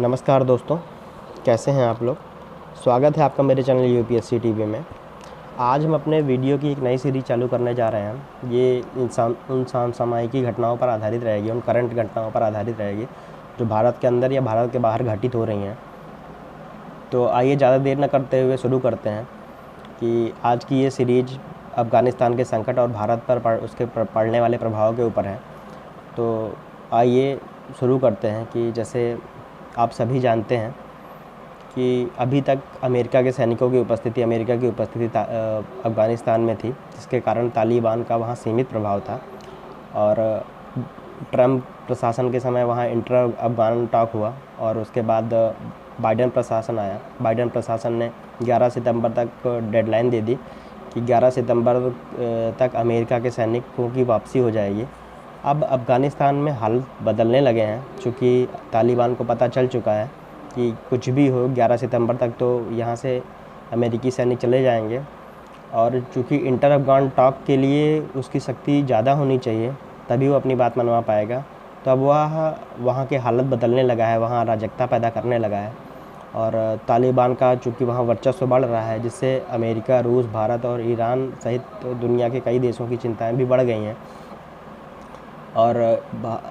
नमस्कार दोस्तों, कैसे हैं आप लोग। स्वागत है आपका मेरे चैनल यूपीएससी टीवी में। आज हम अपने वीडियो की एक नई सीरीज़ चालू करने जा रहे हैं। ये उन समसामयिकी घटनाओं पर आधारित रहेगी, उन करंट घटनाओं पर आधारित रहेगी जो भारत के अंदर या भारत के बाहर घटित हो रही हैं। तो आइए ज़्यादा देर न करते हुए शुरू करते हैं कि आज की ये सीरीज अफ़गानिस्तान के संकट और भारत पर उसके पड़ने वाले प्रभाव के ऊपर है। तो आइए शुरू करते हैं कि जैसे आप सभी जानते हैं कि अभी तक अमेरिका की उपस्थिति अफ़गानिस्तान में थी, जिसके कारण तालिबान का वहाँ सीमित प्रभाव था। और ट्रम्प प्रशासन के समय वहाँ इंटर अफ़गान टॉक हुआ और उसके बाद बाइडेन प्रशासन आया। बाइडेन प्रशासन ने 11 सितंबर तक डेडलाइन दे दी कि 11 सितंबर तक अमेरिका के सैनिकों की वापसी हो जाएगी। अब अफ़गानिस्तान में हाल बदलने लगे हैं, चूँकि तालिबान को पता चल चुका है कि कुछ भी हो 11 सितंबर तक तो यहाँ से अमेरिकी सैनिक चले जाएंगे। और चूँकि इंटर अफ़गान टॉक के लिए उसकी शक्ति ज़्यादा होनी चाहिए, तभी वो अपनी बात मनवा पाएगा। तो अब वहाँ के हालत बदलने लगा है, वहाँ अराजकता पैदा करने लगा है। और तालिबान का चूँकि वहाँ वर्चस्व बढ़ रहा है, जिससे अमेरिका, रूस, भारत और ईरान सहित दुनिया के कई देशों की चिंताएँ भी बढ़ गई हैं। और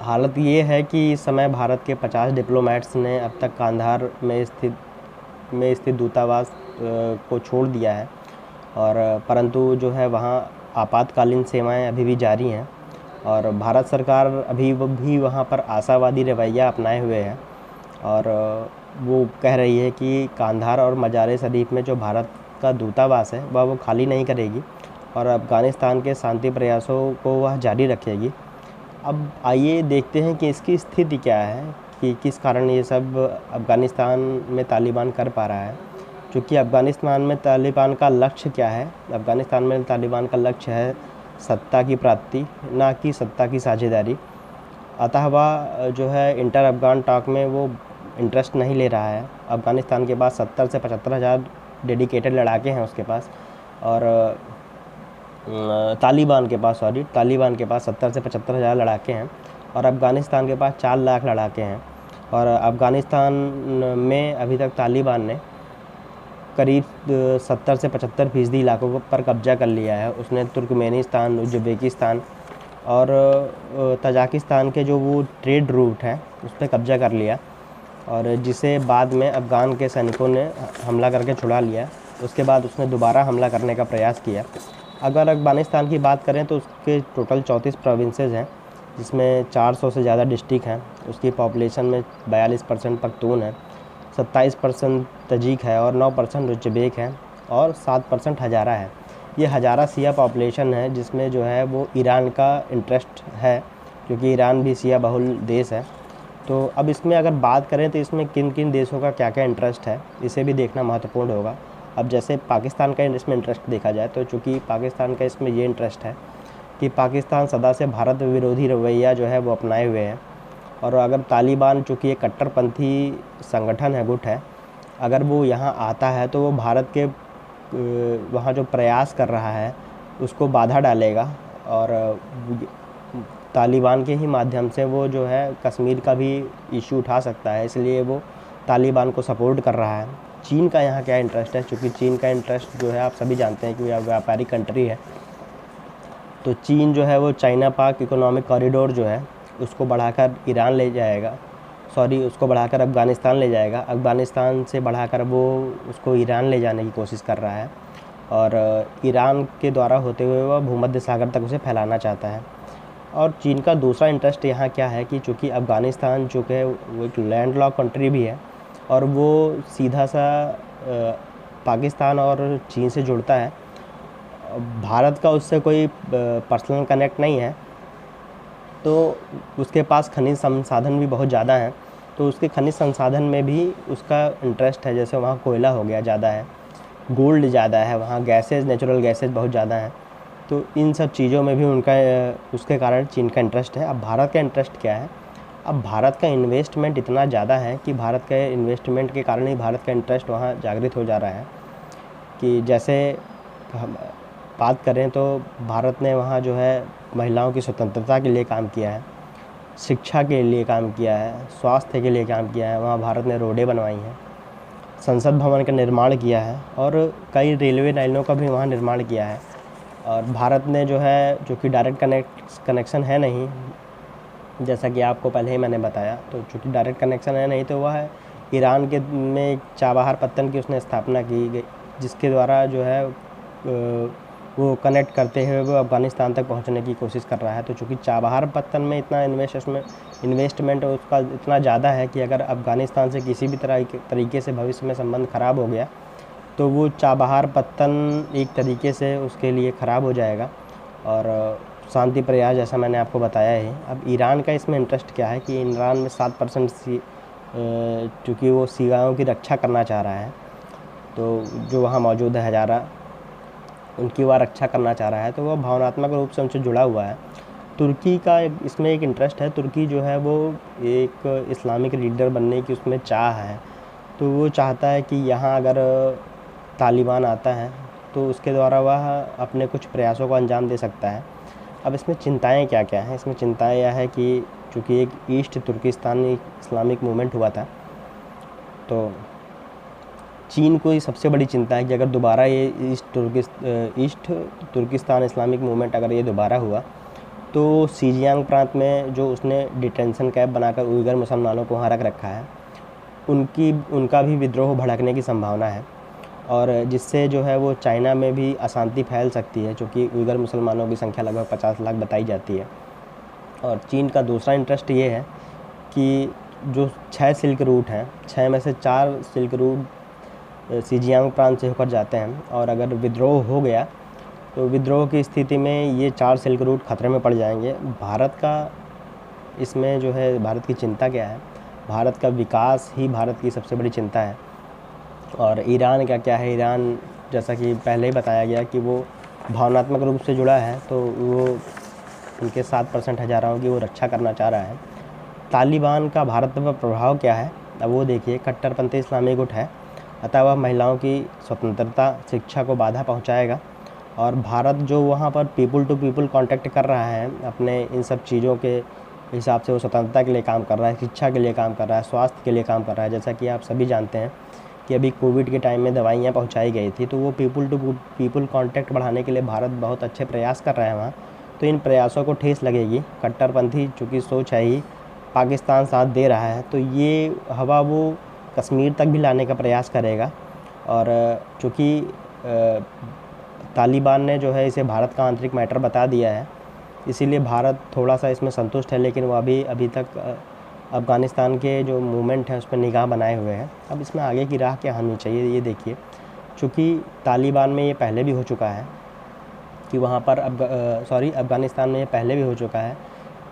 हालत ये है कि इस समय भारत के 50 डिप्लोमेट्स ने अब तक कांधार में स्थित दूतावास को छोड़ दिया है। और परंतु जो है वहाँ आपातकालीन सेवाएं अभी भी जारी हैं और भारत सरकार अभी भी वहाँ पर आशावादी रवैया अपनाए हुए है। और वो कह रही है कि कांधार और मज़ार शरीफ में जो भारत का दूतावास है वह वो खाली नहीं करेगी और अफ़गानिस्तान के शांति प्रयासों को वह जारी रखेगी। अब आइए देखते हैं कि इसकी स्थिति क्या है, कि किस कारण ये सब अफ़गानिस्तान में तालिबान कर पा रहा है। क्योंकि अफ़गानिस्तान में तालिबान का लक्ष्य क्या है? अफ़गानिस्तान में तालिबान का लक्ष्य है सत्ता की प्राप्ति, ना कि सत्ता की साझेदारी। अतः वह जो है इंटर अफ़गान टॉक में वो इंटरेस्ट नहीं ले रहा है। अफ़गानिस्तान के पास 70 से 75 हज़ार डेडिकेटेड लड़ाके हैं उसके पास। और तालिबान के पास 70 से 75 हज़ार लड़ाके हैं और अफ़गानिस्तान के पास 4 लाख लड़ाके हैं। और अफ़गानिस्तान में अभी तक तालिबान ने करीब 70 से 75% इलाकों पर कब्जा कर लिया है। उसने तुर्कमेनिस्तान, उज़्बेकिस्तान और तजाकिस्तान के जो वो ट्रेड रूट हैं उस पर कब्जा कर लिया, और जिसे बाद में अफ़गान के सैनिकों ने हमला करके छुड़ा लिया। उसके बाद उसने दोबारा हमला करने का प्रयास किया। अगर अफ़गानिस्तान की बात करें तो उसके टोटल 34 प्रोविंसेस हैं, जिसमें 400 से ज़्यादा डिस्ट्रिक्ट हैं। उसकी पॉपुलेशन में 42% पख्तून है, 27% तजीक है और 9% उज़्बेक हैं और 7% हज़ारा है। ये हज़ारा शिया पॉपुलेशन है, जिसमें जो है वो ईरान का इंटरेस्ट है, क्योंकि ईरान भी शिया बहुल देश है। तो अब इसमें अगर बात करें तो इसमें किन किन देशों का क्या क्या इंटरेस्ट है, इसे भी देखना महत्वपूर्ण होगा। अब जैसे पाकिस्तान का इसमें इंटरेस्ट देखा जाए तो चूँकि पाकिस्तान का इसमें ये इंटरेस्ट है कि पाकिस्तान सदा से भारत विरोधी रवैया जो है वो अपनाए हुए है। और अगर तालिबान, चूँकि ये कट्टरपंथी संगठन है, गुट है, अगर वो यहाँ आता है तो वो भारत के वहाँ जो प्रयास कर रहा है उसको बाधा डालेगा। और तालिबान के ही माध्यम से वो जो है कश्मीर का भी इशू उठा सकता है, इसलिए वो तालिबान को सपोर्ट कर रहा है। चीन का यहाँ क्या इंटरेस्ट है? क्योंकि चीन का इंटरेस्ट जो है आप सभी जानते हैं कि वह व्यापारिक कंट्री है। तो चीन जो है वो चाइना पाक इकोनॉमिक कॉरिडोर जो है उसको बढ़ाकर ईरान ले जाएगा, उसको बढ़ाकर अफ़गानिस्तान ले जाएगा। अफ़गानिस्तान से बढ़ाकर वो उसको ईरान ले जाने की कोशिश कर रहा है और ईरान के द्वारा होते हुए वह भूमध्य सागर तक उसे फैलाना चाहता है। और चीन का दूसरा इंटरेस्ट यहाँ क्या है कि चूँकि अफ़गानिस्तान जो है वो एक लैंडलॉक कंट्री भी है और वो सीधा सा पाकिस्तान और चीन से जुड़ता है। भारत का उससे कोई पर्सनल कनेक्ट नहीं है, तो उसके पास खनिज संसाधन भी बहुत ज़्यादा हैं। तो उसके खनिज संसाधन में भी उसका इंटरेस्ट है। जैसे वहाँ कोयला हो गया ज़्यादा है, गोल्ड ज़्यादा है, वहाँ गैसेज, नेचुरल गैसेज बहुत ज़्यादा हैं। तो इन सब चीज़ों में भी उसके कारण चीन का इंटरेस्ट है। अब भारत का इंटरेस्ट क्या है? अब भारत का इन्वेस्टमेंट इतना ज़्यादा है कि भारत के इन्वेस्टमेंट के कारण ही भारत का इंटरेस्ट वहाँ जागृत हो जा रहा है। कि जैसे हम बात करें तो भारत ने वहाँ जो है महिलाओं की स्वतंत्रता के लिए काम किया है, शिक्षा के लिए काम किया है, स्वास्थ्य के लिए काम किया है, वहाँ भारत ने रोडें बनवाई हैं, संसद भवन का निर्माण किया है और कई रेलवे लाइनों का भी वहाँ निर्माण किया है। और भारत ने जो है, जो कि डायरेक्ट कनेक्शन है नहीं, जैसा कि आपको पहले ही मैंने बताया, तो चूँकि डायरेक्ट कनेक्शन है नहीं तो वह ईरान के में एक चाबहार पत्तन की उसने स्थापना की गई, जिसके द्वारा जो है वो कनेक्ट करते हुए वो अफ़गानिस्तान तक पहुंचने की कोशिश कर रहा है। तो चूँकि चाबहार पत्तन में इतना इन्वेस्टमेंट उसका इतना ज़्यादा है कि अगर अफ़गानिस्तान से किसी भी तरीके से भविष्य में संबंध ख़राब हो गया तो वो चाबहार पत्तन एक तरीके से उसके लिए ख़राब हो जाएगा और शांति प्रयास, जैसा मैंने आपको बताया है। अब ईरान का इसमें इंटरेस्ट क्या है कि ईरान में 7% चूँकि वो शियाओं की रक्षा करना चाह रहा है, तो जो वहाँ मौजूद है हज़ारा, उनकी वह रक्षा करना चाह रहा है, तो वह भावनात्मक रूप से उनसे जुड़ा हुआ है। तुर्की का इसमें एक इंटरेस्ट है, तुर्की जो है वो एक इस्लामिक लीडर बनने की उसमें चाह है, तो वो चाहता है कि यहाँ अगर तालिबान आता है तो उसके द्वारा वह अपने कुछ प्रयासों को अंजाम दे सकता है। अब इसमें चिंताएं क्या क्या हैं? इसमें चिंताएं यह है कि चूँकि एक ईस्ट तुर्किस्तानी इस्लामिक मूवमेंट हुआ था, तो चीन को ये सबसे बड़ी चिंता है कि अगर दोबारा ये ईस्ट तुर्किस्तान इस्लामिक मूवमेंट अगर ये दोबारा हुआ तो सीजियांग प्रांत में जो उसने डिटेंशन कैंप बनाकर उइगर मुसलमानों को वहाँ रख रखा है, उनका भी विद्रोह भड़कने की संभावना है और जिससे जो है वो चाइना में भी अशांति फैल सकती है, क्योंकि उइगर मुसलमानों की संख्या लगभग 50 लाख बताई जाती है। और चीन का दूसरा इंटरेस्ट ये है कि जो 6 सिल्क रूट हैं, 6 में से 4 सिल्क रूट सीजियांग प्रांत से होकर जाते हैं और अगर विद्रोह हो गया तो विद्रोह की स्थिति में ये 4 सिल्क रूट खतरे में पड़ जाएंगे। भारत का इसमें जो है, भारत की चिंता क्या है? भारत का विकास ही भारत की सबसे बड़ी चिंता है। और ईरान का क्या है? ईरान, जैसा कि पहले ही बताया गया कि वो भावनात्मक रूप से जुड़ा है, तो वो उनके 7% हज़ाराओं की वो रक्षा करना चाह रहा है। तालिबान का भारत पर प्रभाव क्या है? अब वो देखिए, कट्टरपंथी इस्लामी गुट है, अतः वह महिलाओं की स्वतंत्रता, शिक्षा को बाधा पहुंचाएगा और भारत जो वहाँ पर पीपल टू पीपल कांटेक्ट कर रहा है अपने इन सब चीज़ों के हिसाब से, वो स्वतंत्रता के लिए काम कर रहा है, शिक्षा के लिए काम कर रहा है, स्वास्थ्य के लिए काम कर रहा है। जैसा कि आप सभी जानते हैं कि अभी कोविड के टाइम में दवाइयाँ पहुँचाई गई थी, तो वो पीपल टू पीपल कांटेक्ट बढ़ाने के लिए भारत बहुत अच्छे प्रयास कर रहा है वहाँ। तो इन प्रयासों को ठेस लगेगी। कट्टरपंथी चूँकि सोच है ही, पाकिस्तान साथ दे रहा है, तो ये हवा वो कश्मीर तक भी लाने का प्रयास करेगा। और चूँकि तालिबान ने जो है इसे भारत का आंतरिक मैटर बता दिया है, इसीलिए भारत थोड़ा सा इसमें संतुष्ट है, लेकिन वो अभी तक अफ़गानिस्तान के जो मूवमेंट है उस पर निगाह बनाए हुए हैं। अब इसमें आगे की राह क्या होनी चाहिए, ये देखिए। चूँकि तालिबान में ये पहले भी हो चुका है कि वहाँ पर अफ़गानिस्तान में ये पहले भी हो चुका है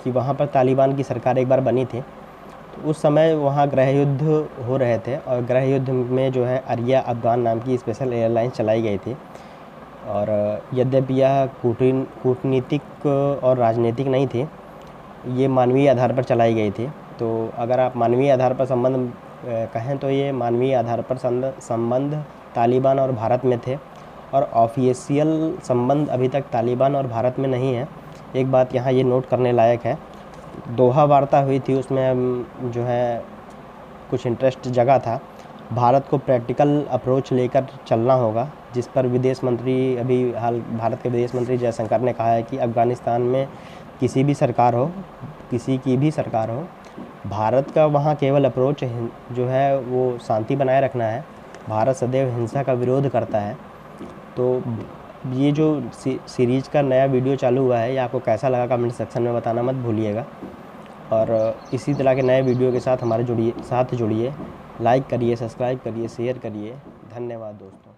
कि वहाँ पर तालिबान की सरकार एक बार बनी थी, तो उस समय वहाँ गृह युद्ध हो रहे थे और गृह युद्ध में जो है आर्या अफ़गान नाम की स्पेशल एयरलाइंस चलाई गई थी। और यद्यपि यह कूटनीतिक और राजनीतिक नहीं थी, ये मानवीय आधार पर चलाई गई थी। तो अगर आप मानवीय आधार पर संबंध कहें तो ये मानवीय आधार पर संबंध तालिबान और भारत में थे और ऑफिशियल संबंध अभी तक तालिबान और भारत में नहीं है। एक बात यहाँ ये नोट करने लायक है, दोहा वार्ता हुई थी, उसमें जो है कुछ इंटरेस्ट जगा था। भारत को प्रैक्टिकल अप्रोच लेकर चलना होगा, जिस पर विदेश मंत्री भारत के विदेश मंत्री जयशंकर ने कहा है कि अफ़गानिस्तान में किसी की भी सरकार हो, भारत का वहाँ केवल अप्रोच जो है वो शांति बनाए रखना है। भारत सदैव हिंसा का विरोध करता है। तो ये जो सीरीज़ का नया वीडियो चालू हुआ है, ये आपको कैसा लगा कमेंट सेक्शन में बताना मत भूलिएगा। और इसी तरह के नए वीडियो के साथ हमारे जुड़िए, लाइक करिए, सब्सक्राइब करिए, शेयर करिए। धन्यवाद दोस्तों।